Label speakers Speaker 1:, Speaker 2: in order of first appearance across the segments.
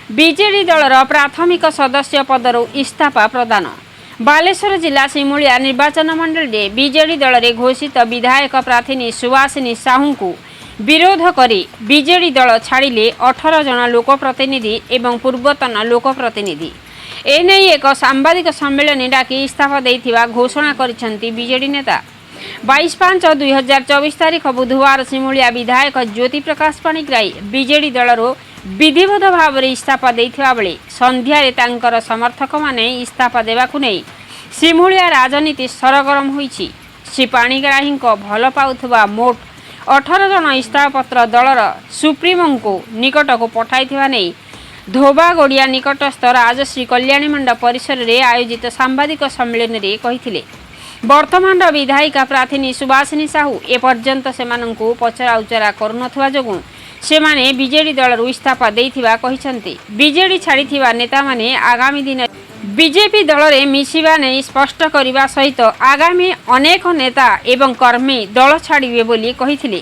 Speaker 1: BJD ଦଳର ପ୍ରାଥମିକ ସଦସ୍ୟ ପଦରୁ ଇସ୍ତଫା ପ୍ରଦାନ। ବାଲେଶ୍ୱର ଜିଲ୍ଲା ସିମୁଳିଆ ନିର୍ବାଚନ ମଣ୍ଡଳୀରେ ବିଜେଡି ଦଳରେ ଘୋଷିତ ବିଧାୟକ ପ୍ରାର୍ଥିନୀ ସୁବାସିନୀ ସାହୁଙ୍କୁ ବିରୋଧ କରି ବିଜେଡି ଦଳ ଛାଡ଼ିଲେ 18 ଜଣ ଲୋକପ୍ରତିନିଧି ଏବଂ ପୂର୍ବତନ ଲୋକପ୍ରତିନିଧି। ଏନେଇ ଏକ ସାମ୍ବାଦିକ ସମ୍ମିଳନୀ ଡାକି ଇସ୍ତଫା ଦେଇଥିବା ଘୋଷଣା କରିଛନ୍ତି ବିଜେଡି ନେତା। 22/5/2024 ତାରିଖ ବୁଧବାର ସିମୁଳିଆ ବିଧାୟକ ଜ୍ୟୋତି ପ୍ରକାଶ ପାଣିଗ୍ରାହୀ ବିଜେଡି ଦଳରୁ ବିଧିବଦ୍ଧ ଭାବରେ ଇସ୍ତଫା ଦେଇଥିବା ବେଳେ ସନ୍ଧ୍ୟାରେ ତାଙ୍କର ସମର୍ଥକମାନେ ଇସ୍ତଫା ଦେବାକୁ ନେଇ ସିମୁଳିଆ ରାଜନୀତି ସରଗରମ ହୋଇଛି। ଶ୍ରୀ ପାଣିଗ୍ରାହୀଙ୍କ ଭଲ ପାଉଥିବା ମୋଟ 18 ଜଣ ଇସ୍ତଫାପତ୍ର ଦଳର ସୁପ୍ରିମୋଙ୍କ ନିକଟକୁ ପଠାଇଥିବା ନେଇ ଧୋବାଗଡ଼ିଆ ନିକଟସ୍ଥ ରାଜଶ୍ରୀ କଲ୍ୟାଣୀ ମଣ୍ଡପ ପରିସରରେ ଆୟୋଜିତ ସାମ୍ବାଦିକ ସମ୍ମିଳନୀରେ କହିଥିଲେ। ବର୍ତ୍ତମାନର ବିଧାୟିକା ପ୍ରାର୍ଥିନୀ ସୁବାସିନୀ ସାହୁ ଏପର୍ଯ୍ୟନ୍ତ ସେମାନଙ୍କୁ ପଚରାଉଚରା କରୁନଥିବା ଯୋଗୁଁ ସେମାନେ ବିଜେଡି ଦଳରୁ ଇସ୍ତଫା ଦେଇଥିବା କହିଛନ୍ତି। ବିଜେଡି ଛାଡ଼ିଥିବା ନେତାମାନେ ଆଗାମୀ ଦିନରେ ବିଜେପି ଦଳରେ ମିଶିବା ନେଇ ସ୍ପଷ୍ଟ କରିବା ସହିତ ଆଗାମୀ ଅନେକ ନେତା ଏବଂ କର୍ମୀ ଦଳ ଛାଡ଼ିବେ ବୋଲି କହିଥିଲେ।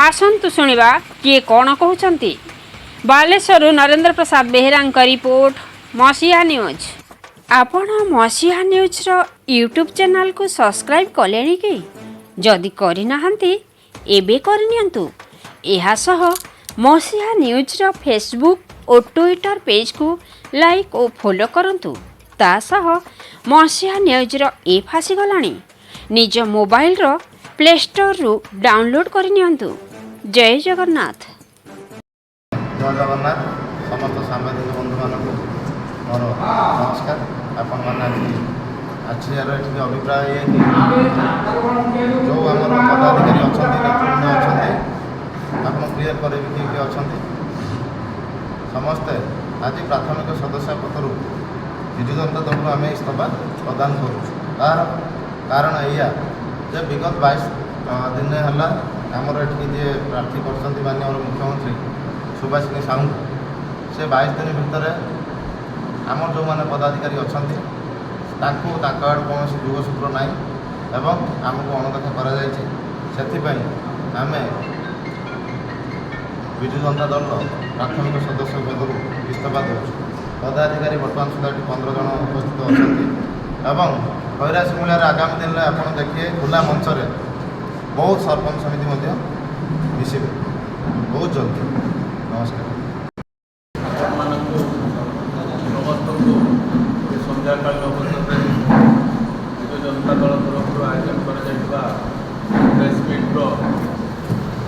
Speaker 1: ଆସନ୍ତୁ ଶୁଣିବା କିଏ କ'ଣ କହୁଛନ୍ତି। ବାଲେଶ୍ୱରରୁ ନରେନ୍ଦ୍ର ପ୍ରସାଦ ବେହେରାଙ୍କ ରିପୋର୍ଟ, ମସିହା ନ୍ୟୁଜ୍। ଆପଣ ମସିହା ନ୍ୟୁଜ୍ର ୟୁଟ୍ୟୁବ୍ ଚ୍ୟାନେଲକୁ ସବସ୍କ୍ରାଇବ୍ କଲେଣି କି? ଯଦି କରିନାହାନ୍ତି ଏବେ କରିନିଅନ୍ତୁ। ଏହାସହ ମସିହା ନ୍ୟୁଜ୍ର ଫେସବୁକ୍ ଓ ଟ୍ୱିଟର ପେଜ୍କୁ ଲାଇକ୍ ଓ ଫଲୋ କରନ୍ତୁ। ତା ସହ ମସିହା ନ୍ୟୁଜ୍ର ଆପ୍ ଆସିଗଲାଣି, ନିଜ ମୋବାଇଲର ପ୍ଲେ ଷ୍ଟୋରରୁ ଡାଉନଲୋଡ୍ କରିନିଅନ୍ତୁ। ଜୟ ଜଗନ୍ନାଥ।
Speaker 2: ଜୟ ଜଗନ୍ନାଥ। ସମସ୍ତ ସାମ୍ବାଦିକ ବନ୍ଧୁମାନଙ୍କୁ ମୋର ନମସ୍କାର। ଆପଣମାନେ ଆଜିର ଏଠି ଅଭିପ୍ରାୟ ଇଏ କି ଯେଉଁ ଆମର ପଦାଧିକାରୀ ଅଛନ୍ତି, ନେତୃବୃନ୍ଦ ଅଛନ୍ତି, ଆପଣ କ୍ଲିୟର କରିବେ କିଏ କିଏ ଅଛନ୍ତି। ସମସ୍ତେ ଆଜି ପ୍ରାଥମିକ ସଦସ୍ୟ ପଦରୁ ବିଜୁ ଜନତା ଦଳରୁ ଆମେ ଇସ୍ତଫା ପ୍ରଦାନ କରୁଛୁ। ତାର କାରଣ ଏଇଆ ଯେ ବିଗତ 22 ଦିନ ହେଲା ଆମର ଏଠିକି ଯିଏ ପ୍ରାର୍ଥୀ କରିଛନ୍ତି ମାନ୍ୟବର ମୁଖ୍ୟମନ୍ତ୍ରୀ ସୁବାସିନୀ ସାହୁଙ୍କୁ, ସେ 22 ଦିନ ଭିତରେ ଆମର ଯେଉଁମାନେ ପଦାଧିକାରୀ ଅଛନ୍ତି ତାଙ୍କୁ ତାଙ୍କ ଆଡ଼ୁ କୌଣସି ଯୋଗସୂତ୍ର ନାହିଁ ଏବଂ ଆମକୁ ଅଣଦେଖା କରାଯାଇଛି। ସେଥିପାଇଁ ଆମେ ବିଜୁ ଜନତା ଦଳର ପ୍ରାଥମିକ ସଦସ୍ୟ ପଦରୁ ଇସ୍ତଫା ଦେଉଛୁ। ପଦାଧିକାରୀ ବର୍ତ୍ତମାନ ସୁଦ୍ଧା ଏଠି 15 ଜଣ ଉପସ୍ଥିତ ଅଛନ୍ତି ଏବଂ ଖଇରା ସିମୁଳିଆରେ ଆଗାମୀ ଦିନରେ ଆପଣ ଦେଖିବେ ଖୋଲା ମଞ୍ଚରେ ବହୁତ ସରପଞ୍ଚ ସମିତି ମଧ୍ୟ ମିଶିବେ ବହୁତ ଜଲ୍ଦି। ନମସ୍କାର।
Speaker 3: ଆପଣମାନଙ୍କୁ ସମସ୍ତଙ୍କୁ ସନ୍ଧ୍ୟାକାଳୀନ ଅବସରରେ ବିଜୁ ଜନତା ଦଳ ତରଫରୁ ଆୟୋଜନ କରାଯାଇଥିବା ପ୍ରେସ୍ ମିଟ୍ର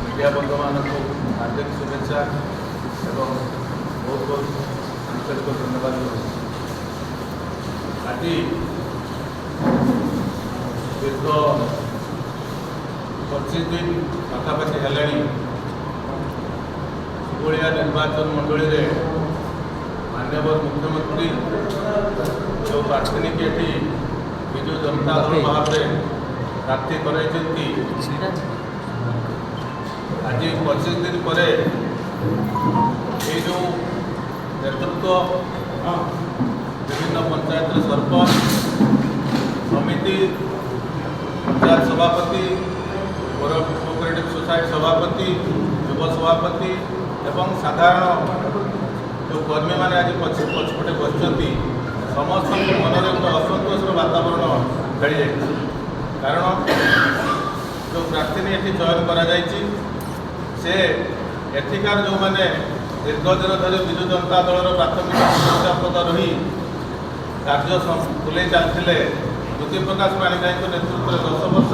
Speaker 3: ମିଡ଼ିଆ ବନ୍ଧୁମାନଙ୍କୁ ହାର୍ଦ୍ଦିକ ଶୁଭେଚ୍ଛା ଏବଂ ବହୁତ ବହୁତ ଆନ୍ତରିକ ଧନ୍ୟବାଦ ଦେଉଛି। ଆଜି ଦୀର୍ଘ 25 ଦିନ ପାଖାପାଖି ହେଲାଣି ସିମୁଳିଆ ନିର୍ବାଚନ ମଣ୍ଡଳୀରେ ମାନ୍ୟବର ମୁଖ୍ୟମନ୍ତ୍ରୀ ଯେଉଁ ପ୍ରାର୍ଥିନୀକି ଏଠି ବିଜୁ ଜନତା ଦଳ ଭାବରେ ପ୍ରାର୍ଥୀ କରାଇଛନ୍ତି, ଆଜି 25 ଦିନ ପରେ ଏଇ ଯେଉଁ ନେତୃତ୍ୱ ବିଭିନ୍ନ ପଞ୍ଚାୟତର ସରପଞ୍ଚ ସମିତି, ପଞ୍ଚାୟତ ସଭାପତି, କୋଅପରେଟିଭ ସୋସାଇଟି ସଭାପତି, ଯୁବ ସଭାପତି ଏବଂ ସାଧାରଣ ଯେଉଁ କର୍ମୀମାନେ ଆଜି ପଛପଟେ ବସିଛନ୍ତି, ସମସ୍ତଙ୍କ ମନରେ ଗୋଟେ ଅସନ୍ତୋଷର ବାତାବରଣ ଖେଳିଯାଇଛି। କାରଣ ଯେଉଁ ପ୍ରାର୍ଥିନୀ ଏଠି ଚୟନ କରାଯାଇଛି ସେ ଏଠିକାର ଯେଉଁମାନେ ଦୀର୍ଘ ଦିନ ଧରି ବିଜୁ ଜନତା ଦଳର ପ୍ରାଥମିକ ସଦସ୍ୟ ପଦ ରହି କାର୍ଯ୍ୟ ତୁଲେଇ ଚାଲିଥିଲେ, ଜ୍ୟୋତି ପ୍ରକାଶ ପାଣିଗ୍ରାହୀଙ୍କ ନେତୃତ୍ୱରେ 10 ବର୍ଷ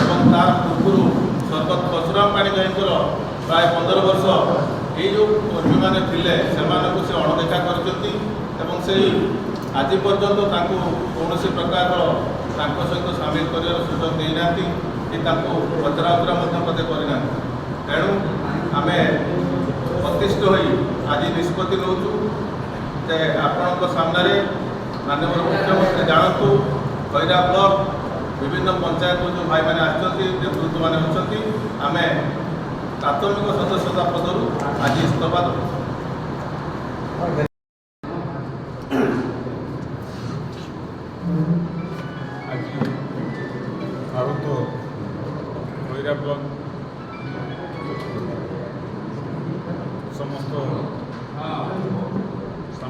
Speaker 3: ଏବଂ ତାର ପୂର୍ବରୁ ସ୍ୱର୍ଗତ ପରଶୁରାମ ପାଣିଗ୍ରାହୀଙ୍କର ପ୍ରାୟ 15 ବର୍ଷ ଏଇ ଯେଉଁ କର୍ମୀମାନେ ଥିଲେ ସେମାନଙ୍କୁ ସେ ଅଣଦେଖା କରିଛନ୍ତି ଏବଂ ସେଇ ଆଜି ପର୍ଯ୍ୟନ୍ତ ତାଙ୍କୁ କୌଣସି ପ୍ରକାରର ତାଙ୍କ ସହିତ ସାମିଲ କରିବାର ସୁଯୋଗ ଦେଇନାହାନ୍ତି କି ତାଙ୍କୁ ପଚରାଉଚରା ମଧ୍ୟ ପଦେ କରିନାହାନ୍ତି। ତେଣୁ ଆମେ ପ୍ରତିଷ୍ଠ ହୋଇ ଆଜି ନିଷ୍ପତ୍ତି ନେଉଛୁ ଯେ ଆପଣଙ୍କ ସାମ୍ନାରେ ମାନ୍ୟବର ମୁଖ୍ୟମନ୍ତ୍ରୀ ଜାଣନ୍ତୁ, ଖଇରା ବ୍ଲକ ବିଭିନ୍ନ ପଞ୍ଚାୟତରୁ ଯେଉଁ ଭାଇମାନେ ଆସିଛନ୍ତି, ନେତୃତ୍ୱମାନେ ଅଛନ୍ତି, ଆମେ ପ୍ରାଥମିକ ସଦସ୍ୟତା ପଦରୁ ଆଜି ଇସ୍ତଫା ଦେବୁ।
Speaker 4: ଆଜି ଭାରତ ଖଇରା ବ୍ଲକ ସମସ୍ତ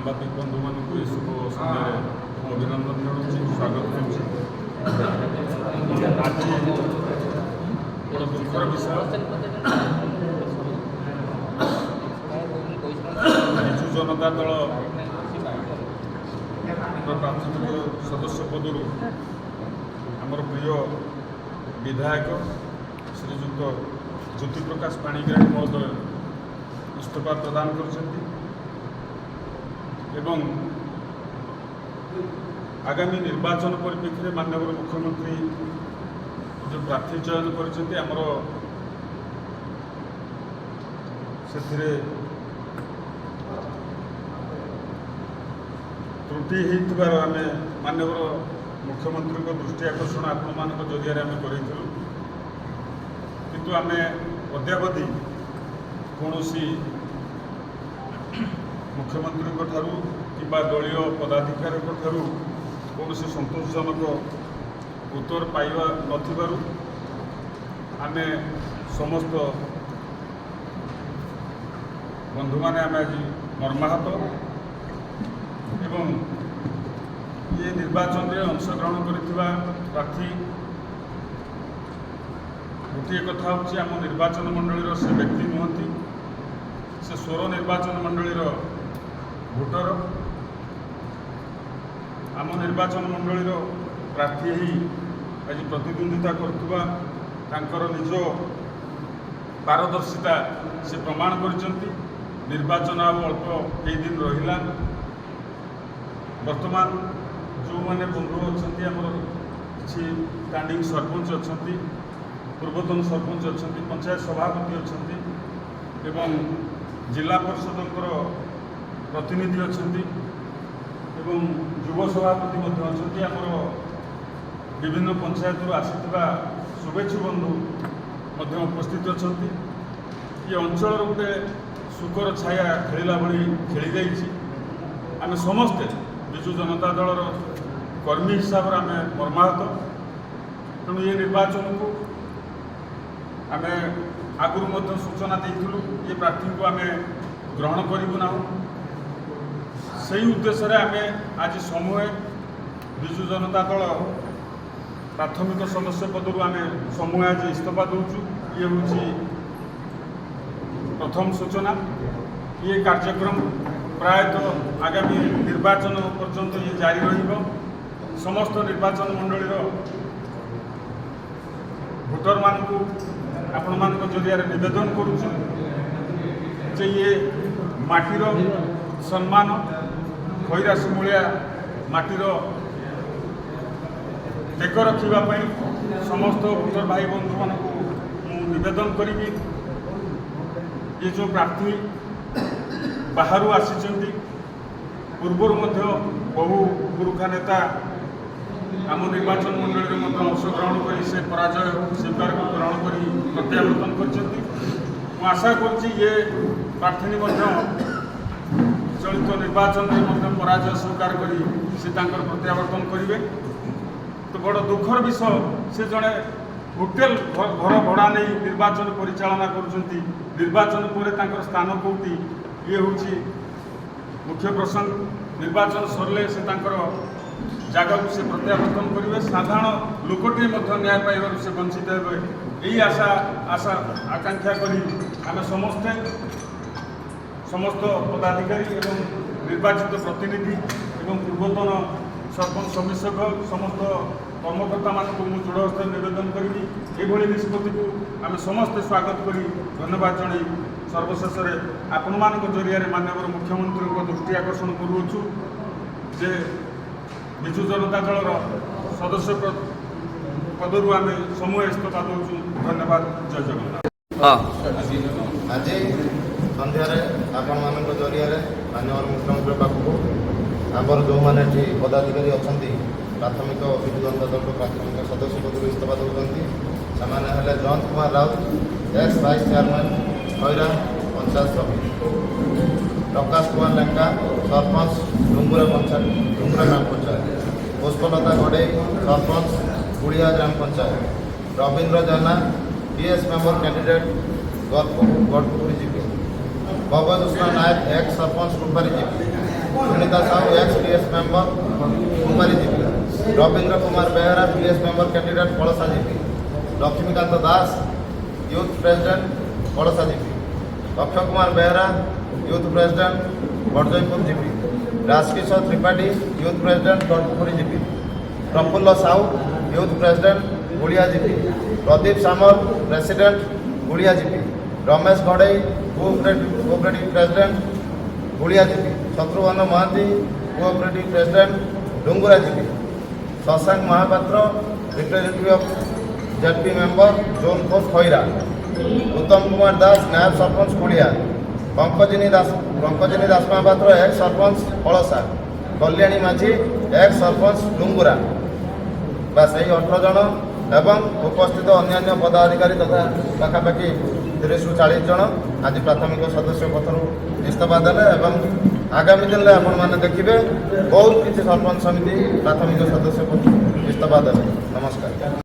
Speaker 4: ସାମ୍ବାଦିକ ବନ୍ଧୁମାନଙ୍କୁ ଏହି ଶୁଭ ସନ୍ଧ୍ୟାରେ ମୁଁ ଅଭିନନ୍ଦନ ଜଣାଉଛି, ସ୍ୱାଗତ କରୁଛି। ଆଜି ବଡ଼ ଦୁଃଖର ବିଷୟ, ବିଜୁ ଜନତା ଦଳ ପ୍ରାଥମିକ ସଦସ୍ୟ ପଦରୁ ଆମର ପ୍ରିୟ ବିଧାୟକ ଶ୍ରୀଯୁକ୍ତ ଜ୍ୟୋତିପ୍ରକାଶ ପାଣିଗ୍ରାହୀ ମହୋଦୟ ଇସ୍ତଫା ପ୍ରଦାନ କରିଛନ୍ତି ଏବଂ ଆଗାମୀ ନିର୍ବାଚନ ପରିପ୍ରେକ୍ଷୀରେ ମାନ୍ୟବର ମୁଖ୍ୟମନ୍ତ୍ରୀ ଯେଉଁ ପ୍ରାର୍ଥୀ ଚୟନ କରିଛନ୍ତି ଆମର ସେଥିରେ ତ୍ରୁଟି ହେଇଥିବାର ଆମେ ମାନ୍ୟବର ମୁଖ୍ୟମନ୍ତ୍ରୀଙ୍କ ଦୃଷ୍ଟି ଆକର୍ଷଣ ଆପଣମାନଙ୍କ ଜରିଆରେ ଆମେ କରିଥିଲୁ, କିନ୍ତୁ ଆମେ ଅଦ୍ୟାବଧି କୌଣସି ମୁଖ୍ୟମନ୍ତ୍ରୀଙ୍କ ଠାରୁ କିମ୍ବା ଦଳୀୟ ପଦାଧିକାରୀଙ୍କ ଠାରୁ କୌଣସି ସନ୍ତୋଷଜନକ ଉତ୍ତର ପାଇବା ନଥିବାରୁ ଆମେ ସମସ୍ତ ବନ୍ଧୁମାନେ ଆମେ ଆଜି ମର୍ମାହତ ଏବଂ ଏ ନିର୍ବାଚନରେ ଅଂଶଗ୍ରହଣ କରିଥିବା ପ୍ରାର୍ଥୀ ଗୋଟିଏ କଥା ହେଉଛି ଆମ ନିର୍ବାଚନ ମଣ୍ଡଳୀର ସେ ବ୍ୟକ୍ତି ନୁହନ୍ତି, ସେ ସ୍ୱର ନିର୍ବାଚନ ମଣ୍ଡଳୀର ଭୋଟର। ଆମ ନିର୍ବାଚନ ମଣ୍ଡଳୀର ପ୍ରାର୍ଥୀ ହେଇ ଆଜି ପ୍ରତିଦ୍ୱନ୍ଦିତା କରୁଥିବା ତାଙ୍କର ନିଜ ପାରଦର୍ଶିତା ସେ ପ୍ରମାଣ କରିଛନ୍ତି। ନିର୍ବାଚନ ଆଉ ଅଳ୍ପ କେଇଦିନ ରହିଲା। ବର୍ତ୍ତମାନ ଯେଉଁମାନେ ବନ୍ଧୁ ଅଛନ୍ତି, ଆମର କିଛି ଷ୍ଟାଣ୍ଡିଂ ସରପଞ୍ଚ ଅଛନ୍ତି, ପୂର୍ବତନ ସରପଞ୍ଚ ଅଛନ୍ତି, ପଞ୍ଚାୟତ ସଭାପତି ଅଛନ୍ତି ଏବଂ ଜିଲ୍ଲା ପରିଷଦଙ୍କର ପ୍ରତିନିଧି ଅଛନ୍ତି ଏବଂ ଯୁବ ସଭାପତି ମଧ୍ୟ ଅଛନ୍ତି। ଆମର ବିଭିନ୍ନ ପଞ୍ଚାୟତରୁ ଆସିଥିବା ଶୁଭେଚ୍ଛୁ ବନ୍ଧୁ ମଧ୍ୟ ଉପସ୍ଥିତ ଅଛନ୍ତି। ଏ ଅଞ୍ଚଳର ଗୋଟେ ସୁଖର ଛାୟା ଖେଳିଲା ଭଳି ଖେଳି ଯାଇଛି। ଆମେ ସମସ୍ତେ ବିଜୁ ଜନତା ଦଳର କର୍ମୀ ହିସାବରେ ଆମେ ମର୍ମାହତ। ତେଣୁ ଏ ନିର୍ବାଚନକୁ ଆମେ ଆଗରୁ ମଧ୍ୟ ସୂଚନା ଦେଇଥିଲୁ, ଏ ପ୍ରାର୍ଥୀଙ୍କୁ ଆମେ ଗ୍ରହଣ କରିବୁ ନାହିଁ। ସେହି ଉଦ୍ଦେଶ୍ୟରେ ଆମେ ଆଜି ସମୂହେ ବିଜୁ ଜନତା ଦଳ ପ୍ରାଥମିକ ସଦସ୍ୟ ପଦରୁ ଆମେ ସମୂହ ଆଜି ଇସ୍ତଫା ଦେଉଛୁ। ଇଏ ହେଉଛି ପ୍ରଥମ ସୂଚନା। ଇଏ କାର୍ଯ୍ୟକ୍ରମ ପ୍ରାୟତଃ ଆଗାମୀ ନିର୍ବାଚନ ପର୍ଯ୍ୟନ୍ତ ଇଏ ଜାରି ରହିବ। ସମସ୍ତ ନିର୍ବାଚନ ମଣ୍ଡଳୀର ଭୋଟରମାନଙ୍କୁ ଆପଣମାନଙ୍କ ଜରିଆରେ ନିବେଦନ କରୁଛୁ ଯେ ଇଏ ମାଟିର ସମ୍ମାନ, ଖଇରା ଶିମୁଳିଆ ମାଟିର ଟେକ ରଖିବା ପାଇଁ ସମସ୍ତ ଭୋଟର ଭାଇ ବନ୍ଧୁମାନଙ୍କୁ ମୁଁ ନିବେଦନ କରିବି। ଏ ଯେଉଁ ପ୍ରାର୍ଥୀ ବାହାରୁ ଆସିଛନ୍ତି, ପୂର୍ବରୁ ମଧ୍ୟ ବହୁ ପୁରୁଖା ନେତା ଆମ ନିର୍ବାଚନ ମଣ୍ଡଳୀରେ ମଧ୍ୟ ଅଂଶଗ୍ରହଣ କରି ସେ ପରାଜୟ ସ୍ୱୀକାରକୁ ଗ୍ରହଣ କରି ପ୍ରତ୍ୟାବର୍ତ୍ତନ କରିଛନ୍ତି। ମୁଁ ଆଶା କରୁଛି ଏ ପ୍ରାର୍ଥୀ ମଧ୍ୟ ଚଳିତ ନିର୍ବାଚନରେ ମଧ୍ୟ ପରାଜୟ ସ୍ୱୀକାର କରି ସେ ତାଙ୍କର ପ୍ରତ୍ୟାବର୍ତ୍ତନ କରିବେ। ତ ବଡ଼ ଦୁଃଖର ବିଷୟ, ସେ ଜଣେ ହୋଟେଲ ଘର ଭଡ଼ା ନେଇ ନିର୍ବାଚନ ପରିଚାଳନା କରୁଛନ୍ତି। ନିର୍ବାଚନ ପରେ ତାଙ୍କର ସ୍ଥାନ କେଉଁଠି, ଇଏ ହେଉଛି ମୁଖ୍ୟ ପ୍ରସଙ୍ଗ। ନିର୍ବାଚନ ସରିଲେ ସେ ତାଙ୍କର ଜାଗାକୁ ସେ ପ୍ରତ୍ୟାବର୍ତ୍ତନ କରିବେ। ସାଧାରଣ ଲୋକଟିଏ ମଧ୍ୟ ନ୍ୟାୟ ପାଇବାରୁ ସେ ବଞ୍ଚିତ ହେବେ। ଏହି ଆଶା ଆକାଂକ୍ଷା କରି ଆମେ ସମସ୍ତ ପଦାଧିକାରୀ ଏବଂ ନିର୍ବାଚିତ ପ୍ରତିନିଧି ଏବଂ ପୂର୍ବତନ ସରପଞ୍ଚ ସମିଶକ ସମସ୍ତ କର୍ମକର୍ତ୍ତାମାନଙ୍କୁ ମୁଁ ଦୃଢ଼ ହସ୍ତରେ ନିବେଦନ କରିବି, ଏଭଳି ନିଷ୍ପତ୍ତିକୁ ଆମେ ସମସ୍ତେ ସ୍ୱାଗତ କରି ଧନ୍ୟବାଦ ଜଣାଇ ସର୍ବଶେଷରେ ଆପଣମାନଙ୍କ ଜରିଆରେ ମାନ୍ୟବର ମୁଖ୍ୟମନ୍ତ୍ରୀଙ୍କ ଦୃଷ୍ଟି ଆକର୍ଷଣ କରୁଅଛୁ ଯେ ବିଜୁ ଜନତା ଦଳର ସଦସ୍ୟ ପଦରୁ ଆମେ ସମୂହ ଇସ୍ତଫା ଦେଉଛୁ। ଧନ୍ୟବାଦ। ଜୟ ଜଗନ୍ନାଥ।
Speaker 2: ଆଜି ସନ୍ଧ୍ୟାରେ ଆପଣମାନଙ୍କ ଜରିଆରେ ମାନ୍ୟବର ମୁଖ୍ୟମନ୍ତ୍ରୀ ପାଖକୁ ଆମର ଯେଉଁମାନେ ଏଠି ପଦାଧିକାରୀ ଅଛନ୍ତି, ପ୍ରାଥମିକ ବିଜୁ ଜନତା ଦଳର ପ୍ରାଥମିକ ସଦସ୍ୟ ପଦରୁ ଇସ୍ତଫା ଦେଉଛନ୍ତି, ସେମାନେ ହେଲେ Jayanta Kumar Raut, ex vice chairman Khaira panchayat samiti, Prakash Kumar Lenka, sarpanch Dungura gram panchayat, Pushpalata Gadei, sarpanch Gudia gram panchayat, Rabindra Jena, PS member candidate Gadapukuri GP, Bhabadushan Nayak ex sarpanch Rupali GP, Sunita Sahu ex PS member Kumari GP, Rabindra Kumar Behera PS member candidate Palasa GP, Laxmikanta Das youth president Palasa GP, Akshay Kumar Behera youth president Badajaypur GP, Rajkishore Tripathy youth president Gadapuri GP, Prafulla Sahu youth president Gulia GP, Pradeep Samal president Gulia GP, Ramesh Gadei cooperative president Gulia GP, Shatrughna Mohanty cooperative president Dungura GP, Shashank Mohapatra representative of ZP member zone 4 Khaira, Uttam Kumar Das ନାୟବ sarpanch Kulia, Pankajini Das Mohapatra ex sarpanch Palasa, Kalyani Majhi ex sarpanch Dungura. ବାସ୍ ଏହି 18 ଜଣ ଏବଂ ଉପସ୍ଥିତ ଅନ୍ୟାନ୍ୟ ପଦାଧିକାରୀ ତଥା ପାଖାପାଖି 30ରୁ 40 ଜଣ ଆଜି ପ୍ରାଥମିକ ସଦସ୍ୟ ପଦରୁ ଇସ୍ତଫା ଦେଲେ ଏବଂ ଆଗାମୀ ଦିନରେ ଆପଣମାନେ ଦେଖିବେ ବହୁତ କିଛି ସରପଞ୍ଚ ସମିତି ପ୍ରାଥମିକ ସଦସ୍ୟ ପଦରୁ ଇସ୍ତଫା ଦେବେ। ନମସ୍କାର।